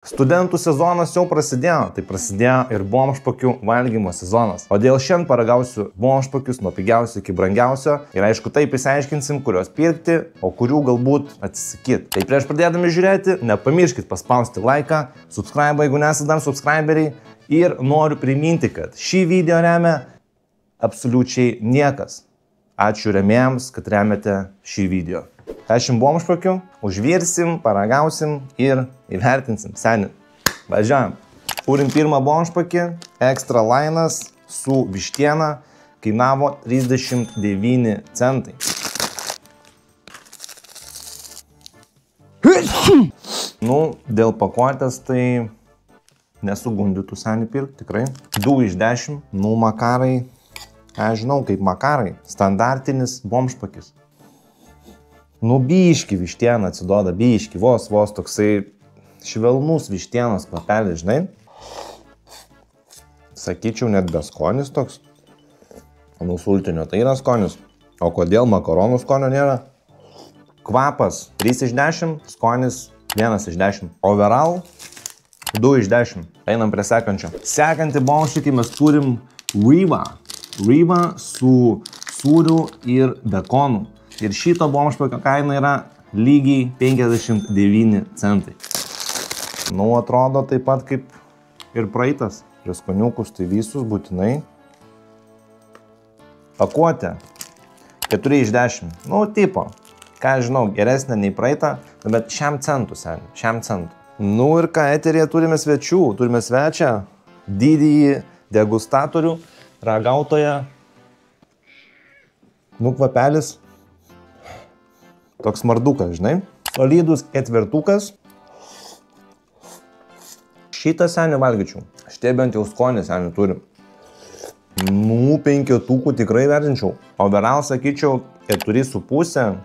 Studentų sezonas jau prasidėjo, tai prasidėjo ir bomžpakių valgymo sezonas. Todėl šiandien paragausiu bomžpakius nuo pigiausio iki brangiausio ir aišku taip išsiaiškinsim, kurios pirkti, o kurių galbūt atsisakyti. Tai prieš pradėdami žiūrėti, nepamirškit paspausti laiką, subscribe, jeigu nesate dar subscriberiai, ir noriu priminti, kad šį video remia absoliučiai niekas. Ačiū rėmėjams, kad remiate šį video. 10 bomžpakių, užvirsim, paragausim ir įvertinsim. Seni, važiuojam. Turim pirmą bomžpakį, extra lainas su vištiena, kainavo 39 centai. Nu, dėl pakuotės tai nesugundytų seni pirkti, tikrai. 2 iš 10, nu makarai, aš žinau kaip makarai, standartinis bomžpakis. Nu, biški vištiena atsiduoda, biški, vos toksai švelnus vištienos kvapelis, žinai. Sakyčiau, net be skonis toks. Nu, sultinio tai yra skonis. O kodėl makaronų skonio nėra? Kvapas 3 iš 10, skonis 1 iš 10. Overall 2 iš 10. Einam prie sekančio. Sekantį bomžpakį mes turim Riva. Riva su sūriu ir bekonu. Ir šito bomžpakio kaina yra lygiai 59 centai. Nu, atrodo taip pat kaip ir praeitas. Prieskoniukus tai visus būtinai. Pakuotė 4 iš 10. Nu, tipo, ką žinau, geresnė nei praeitą, bet šiam centų, seni, šiam centų. Nu ir ką, eterėje turime svečių. Turime svečią, didįjį degustatorių, ragautoją. Nu, kvapelis. Toks mardukas, žinai. Solidus ketvirtukas. Šitą senį valgyčiau. Šitie bent jau skonį senį turim. Nu, 5 tikrai vertinčiau. Overall sakyčiau 4,5.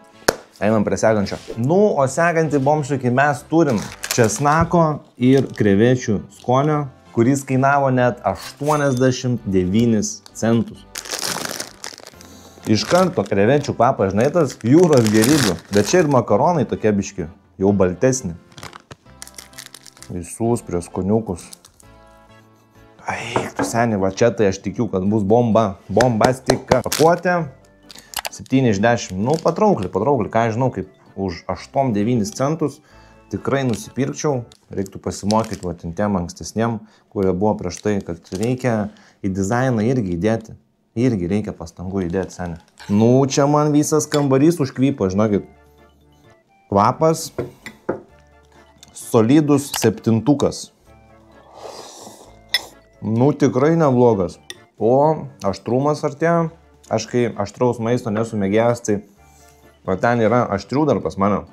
Einam prie sekančio. Nu, o sekantį bomžpakį mes turim česnako ir krevečių skonio, kuris kainavo net 89 centus. Iš karto krevečių kvapas, žinai, tas jūros gėrybių. Bet čia ir makaronai tokie biški, jau baltesni. Visus prieskoniukus. Ai, tu seni, va čia tai aš tikiu, kad bus bomba. Bombastika. Pakuotė 7 iš 10. Nu, patraukli, ką žinau, kaip už 8-9 centus tikrai nusipirkčiau. Reiktų pasimokyti tiem ankstesniem, kurie buvo prieš tai, kad reikia į dizainą irgi įdėti. Irgi reikia pastangų įdėti, seni. Nu, čia man visas kambarys užkvypo, žinokit. Kvapas solidus 7. Nu, tikrai neblogas. O aštrumas artėjo. Aš kai aštraus maisto nesu mėgėjęs, tai ten yra aštrių dar pas mane.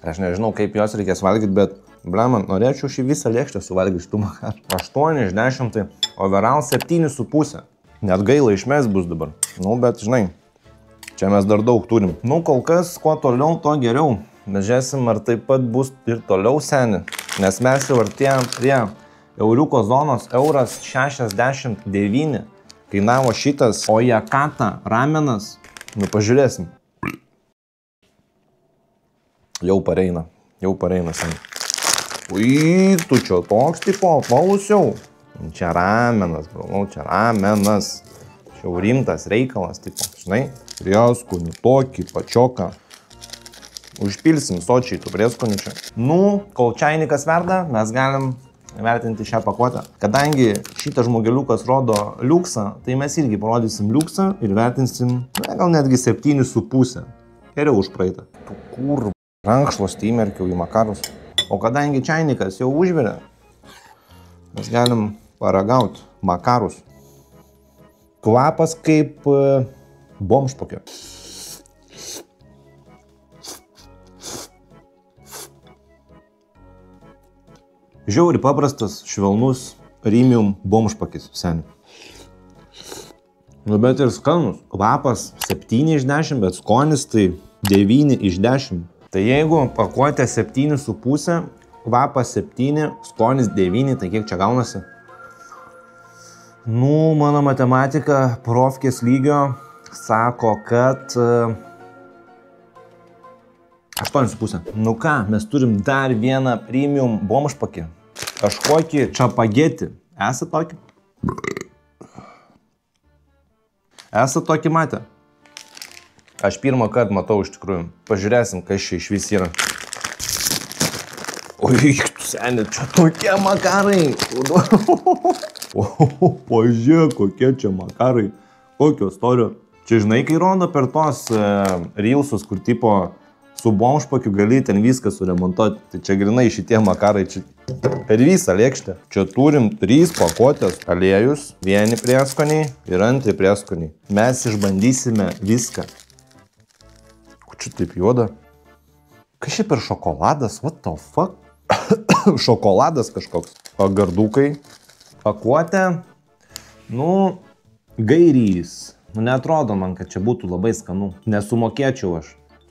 Aš nežinau, kaip jos reikės valgyti, bet bleman, norėčiau šį visą lėkštę suvalgyti šitų makarų. 8 iš 10, tai overall 7,5. Net gaila išmes bus dabar. Nu, bet žinai, čia mes dar daug turim. Nu, kol kas, kuo toliau, to geriau. Bet žiūrėsim, ar taip pat bus ir toliau, seni. Nes mes jau artėjom prie euriuko zonos. Euras 69 kainavo šitas ojakata ramenas. Nu, pažiūrėsim. Jau pareina, seni. Ui, tu čia toks tipo, palusiau. Čia ramenas, bro, čia ramenas. Čia jau rimtas reikalas, tipo, žinai, prieskonių tokį pačioką. Užpilsim sočiai tų prieskonių čia. Nu, kol čainikas verda, mes galim vertinti šią pakuotę. Kadangi šitas žmogeliukas rodo liuksą, tai mes irgi parodysim liuksą ir vertinsim, gal netgi 7,5. Geriau už praeitą. Tu kur, rankšlos įmerkiau į makarus. O kadangi čainikas jau užvirė, mes galim paragauti makarus. Kvapas kaip bomžpakio. Žiauri paprastas, švelnus, premium bomžpakis, seni. Nu, bet ir skanus. Kvapas 7 iš 10, bet skonis tai 9 iš 10. Tai jeigu pakuotė 7,5, kvapas 7, skonis 9, tai kiek čia gaunasi? Nu, mano matematika profkės lygio sako, kad 8,5. Nu ką, mes turim dar vieną premium bomžpakį. Kažkokį čapagėtį. Esat tokį? Esat tokį matę? Aš pirmą kartą matau iš tikrųjų. Pažiūrėsim, kas čia iš vis yra. Oi, seni, čia tokie makarai. Pažiūrėk, kokie čia makarai. Kokio storio. Čia žinai, kai rodo per tos reelsus, kur tipo su bomžpakiu gali ten viską suremontuoti. Tai čia grinai šitie makarai, čia per visą lėkštę. Čia turim 3 pakuotės aliejus, vieni prieskoniai ir antri prieskoniai. Mes išbandysime viską. Ko čia taip juoda? Kas čia per šokoladas? What the fuck? Šokoladas kažkoks. Pagardukai. Pakuotė. Nu, gairys. Nu, neatrodo man, kad čia būtų labai skanu. Nesumokėčiau aš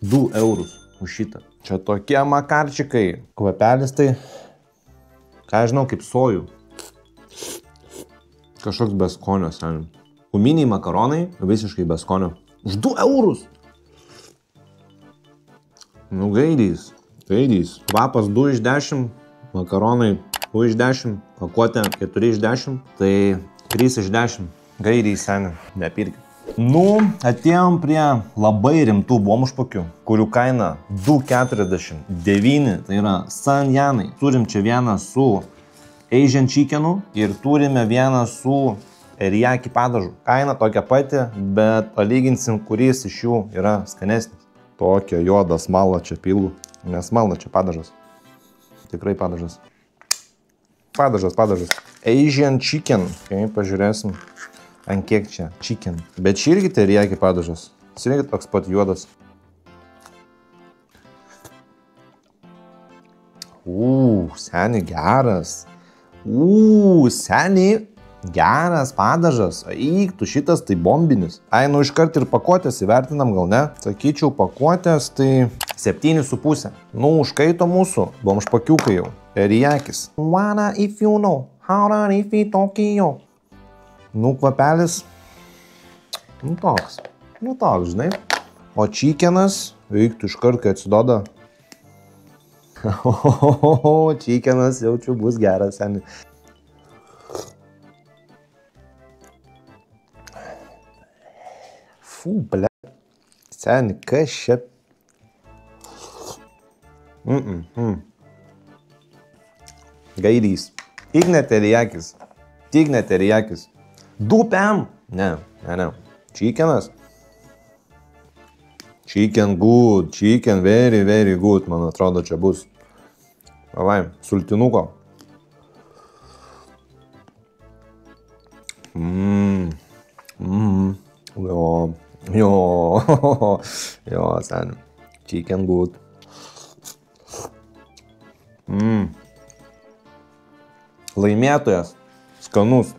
2 eurus už šitą. Čia tokie makarčikai. Kvapelis tai, ką žinau, kaip sojų. Kažkoks be skonio, seniai. Guminiai makaronai, visiškai be skonio. Už 2 eurus. Nu, gairys. Gairys. Kvapas 2 iš 10, makaronai 2 iš 10, pakuotė 4 iš 10, tai 3 iš 10. Gairys, seniai, nepirkit. Nu, atėjom prie labai rimtų bomžpakių, kurių kaina 2,49, tai yra San Janai. Turim čia vieną su Asian chickenu ir turime vieną su teriyaki padažu. Kaina tokia pati, bet palyginsim, kuris iš jų yra skanesnis. Tokia juoda smalą čia pilų. Nesmalna čia padažas. Tikrai padažas. Padažas. Asian chicken. Okay, pažiūrėsim, ant kiek čia chicken. Bet čia irgi teriyaki padažas. Jis irgi toks pat juodas. Seniai geras. Seniai geras padažas. Eik, tu šitas tai bombinis. Ai, nu iškart ir pakuotės įvertinam, gal ne? Sakyčiau, pakuotės tai 7,5. Nu, užkaito mūsų bomžpakiukai jau. Teriyakis. Wanna if you know, how to if you Tokyo. Nu, kvapelis. Nu, toks, žinai. O chickenas, eik, tu iškart, kai atsidoda. Chickenas jaučiu bus geras, seniai. Ble. Seniai, kas čia? Gairys. Tik ne teriyakis. 2 PM? Ne. Chickenas. Chicken good. Chicken very, very good. Man atrodo, čia bus. Davai, sultinuko. Jo, seniai. Chicken good. Laimėtojas. Skanus.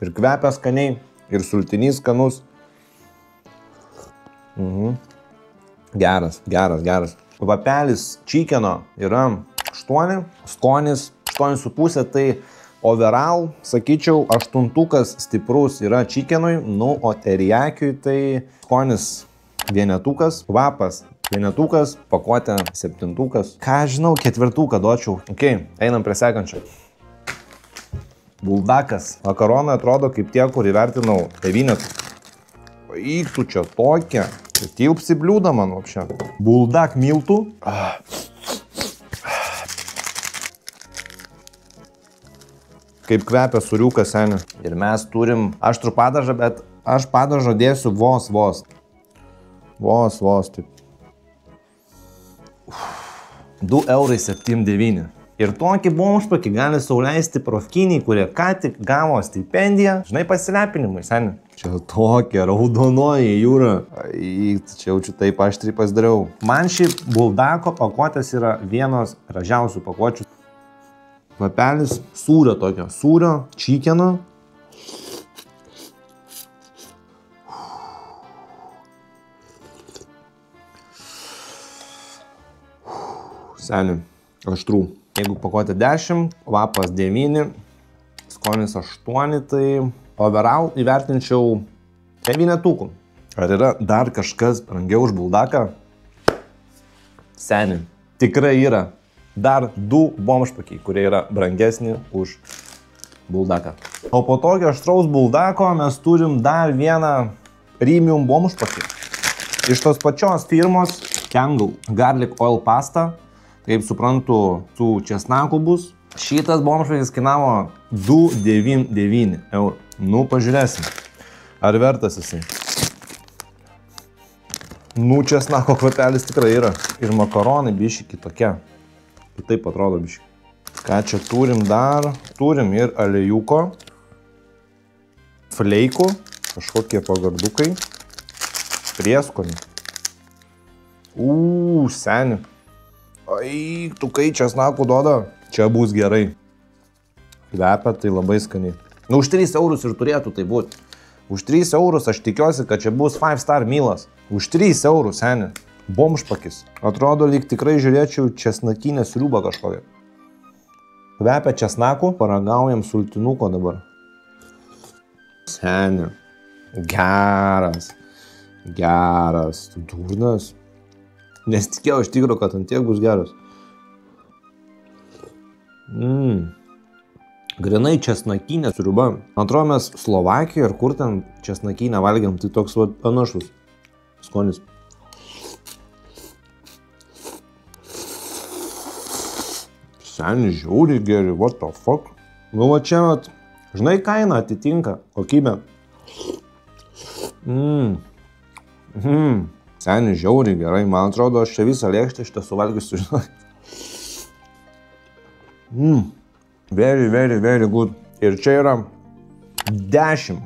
Ir kvepia skaniai. Ir sultinys skanus. Geras. Kvapelis chickeno yra 8. Skonis 8,5. Tai overall, sakyčiau, 8 stiprus yra chickenui, nu, o teriyakiui tai skonis 1, kvapas 1, pakuotė 7. Ką žinau, 4 duočiau. Ok, einam prie sekančio. Buldakas. Makaronai atrodo kaip tie, kur įvertinau 9. Eik tu čia tokia. Tai tilpsi bliūdą man apšia. Buldak miltų. Kaip kvepia suriukas, seniai. Ir mes turim aštrų padažą, bet aš padažą dėsiu vos. Taip. 2,79 €. Ir tokį bomžpakį gali sau leisti profkiniai, kurie ką tik gavo stipendiją. Žinai, pasilepinimai, seniai. Čia tokia raudonoji jūra. Čia jaučiu taip aštriai pasidariau. Man šį buldako pakuotės yra vienos gražiausių pakuočių. Kvapelis sūrio tokio. Sūrio, chickeno. Seniai, aštrų. Jeigu pakuotė 10, kvapas 9, skonis 8, tai overall įvertinčiau 9. Ar yra dar kažkas brangiau už buldaką? Seni, tikrai yra dar 2 bomžpakiai, kurie yra brangesni už buldaką. O po tokio aštraus buldako mes turim dar vieną premium bomžpakį. Iš tos pačios firmos Kangal Garlic Oil Pasta, kaip suprantu, su česnaku bus. Šitas bomžpakis kainavo 299 eurų. Nu, pažiūrėsim, ar vertas jisai. Nu, česnako kvapelis tikrai yra. Ir makaronai biški kitokie. Kitaip atrodo biški. Ką čia turim dar? Turim ir aliejūko, fleikų, kažkokie pagardukai, prieskonį. Seni. Ai, tukai česnakų duoda. Čia bus gerai. Kvepia tai labai skaniai. Nu, už 3 eurus ir turėtų tai būti. Už 3 eurus aš tikiuosi, kad čia bus 5-star mealas. Už 3 eurus, seni. Bomžpakis. Atrodo, lyg tikrai žiūrėčiau česnakinę sriubą kažkokią. Kvepia česnaku, paragaujam sultinuko dabar. Seni. Geras. Geras. Durnas. Nesitikėjau iš tikro, kad ant tiek bus geras. Grinai česnakinė sriuba. Atrodo, mes Slovakijoje ir kur ten česnakinę valgiam, tai toks panašus skonis. Seni, žiauriai geri, what the fuck. Nu, va čia, žinai, kaina atitinka kokybę. Seni, žiauriai gerai, man atrodo, aš čia visą lėkštę šitą suvalgysiu, žinai. Very, very, very good. Ir čia yra 10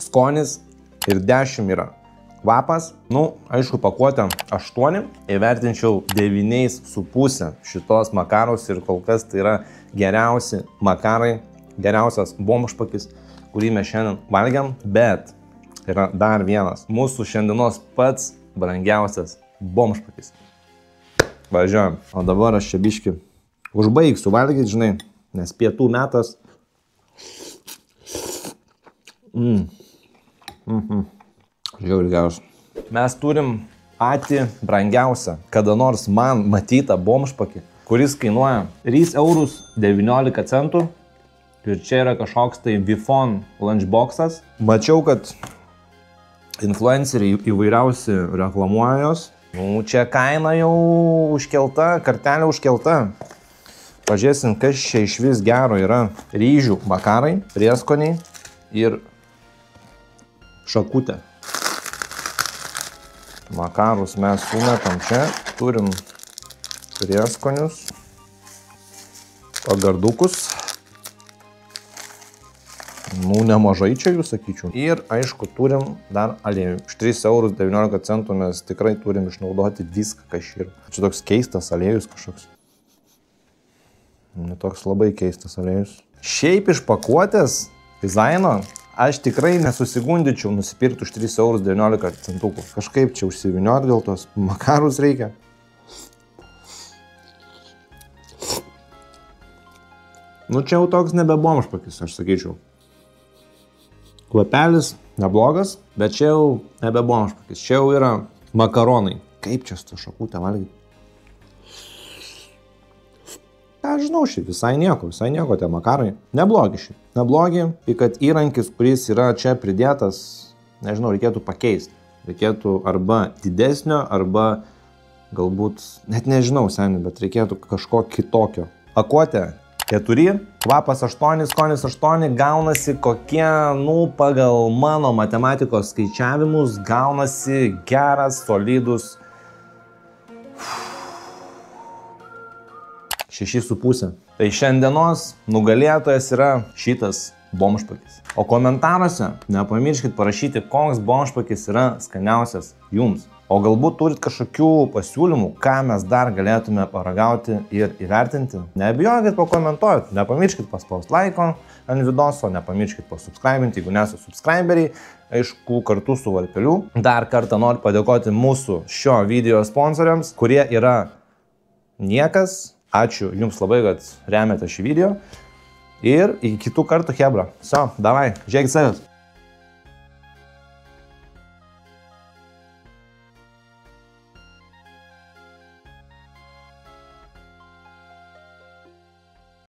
skonis ir 10 yra kvapas. Nu, aišku, pakuotę 8. Įvertinčiau 9,5 šitos makaros ir kol kas tai yra geriausi makarai, geriausias bomžpakis, kurį mes šiandien valgiam, bet yra dar vienas mūsų šiandienos pats brangiausias bomžpakis. Važiuojam. O dabar aš čia biški užbaigsiu valgyti, žinai, nes pietų metas. Žiauriai geras. Mes turim patį brangiausią, kada nors man matytą bomžpakį, kuris kainuoja 3,19 eurų. Ir čia yra kažkoks tai Vifon lunchboxas. Mačiau, kad influenceriai įvairiausi reklamuoja jos. Nu, čia kaina jau užkelta, kartelė užkelta. Pažiūrėsim, kas čia iš vis gero yra. Ryžių makarai, prieskoniai ir šakutė. Makarus mes sumetam čia. Turim prieskonius, pagardukus. Nu, nemažai čia jų, sakyčiau. Ir, aišku, turim dar aliejų. Už 3,19 eurų mes tikrai turim išnaudoti viską, kas yra. Čia toks keistas aliejus kažkoks. Toks labai keistas aliejus. Šiaip iš pakuotės dizaino aš tikrai nesusigundyčiau nusipirkti už 3,19 eurų. Kažkaip čia užsiviniot, gal tos makarus reikia. Nu, čia jau toks nebe bomžpakis, aš sakyčiau. Kvapelis neblogas, bet čia jau nebe bomžpakis. Čia jau yra makaronai. Kaip čia su šakutė valgyti? Aš žinau, šiaip visai nieko tie makarai. Neblogi šiaip. Neblogi, kad įrankis, kuris yra čia pridėtas, nežinau, reikėtų pakeisti. Reikėtų arba didesnio, arba galbūt, net nežinau, seni, bet reikėtų kažko kitokio. Pakuotė 4, kvapas 8, skonis 8, gaunasi kokie, nu, pagal mano matematikos skaičiavimus, gaunasi geras, solidus 6,5. Tai šiandienos nugalėtojas yra šitas bomžpakis. O komentaruose nepamirškit parašyti, koks bomžpakis yra skaniausias jums. O galbūt turit kažkokių pasiūlymų, ką mes dar galėtume paragauti ir įvertinti. Nebijokit pakomentuoti, nepamirškit paspausti laiko ant videoso, nepamirškit pasubscribinti, jeigu nesate subscriberiai, aišku, kartu su varpeliu. Dar kartą noriu padėkoti mūsų šio video sponsoriams, kurie yra niekas. Ačiū jums labai, kad remiate šį video. Ir iki kitų kartų, hebra. So, davai, žiūrėkit savęs.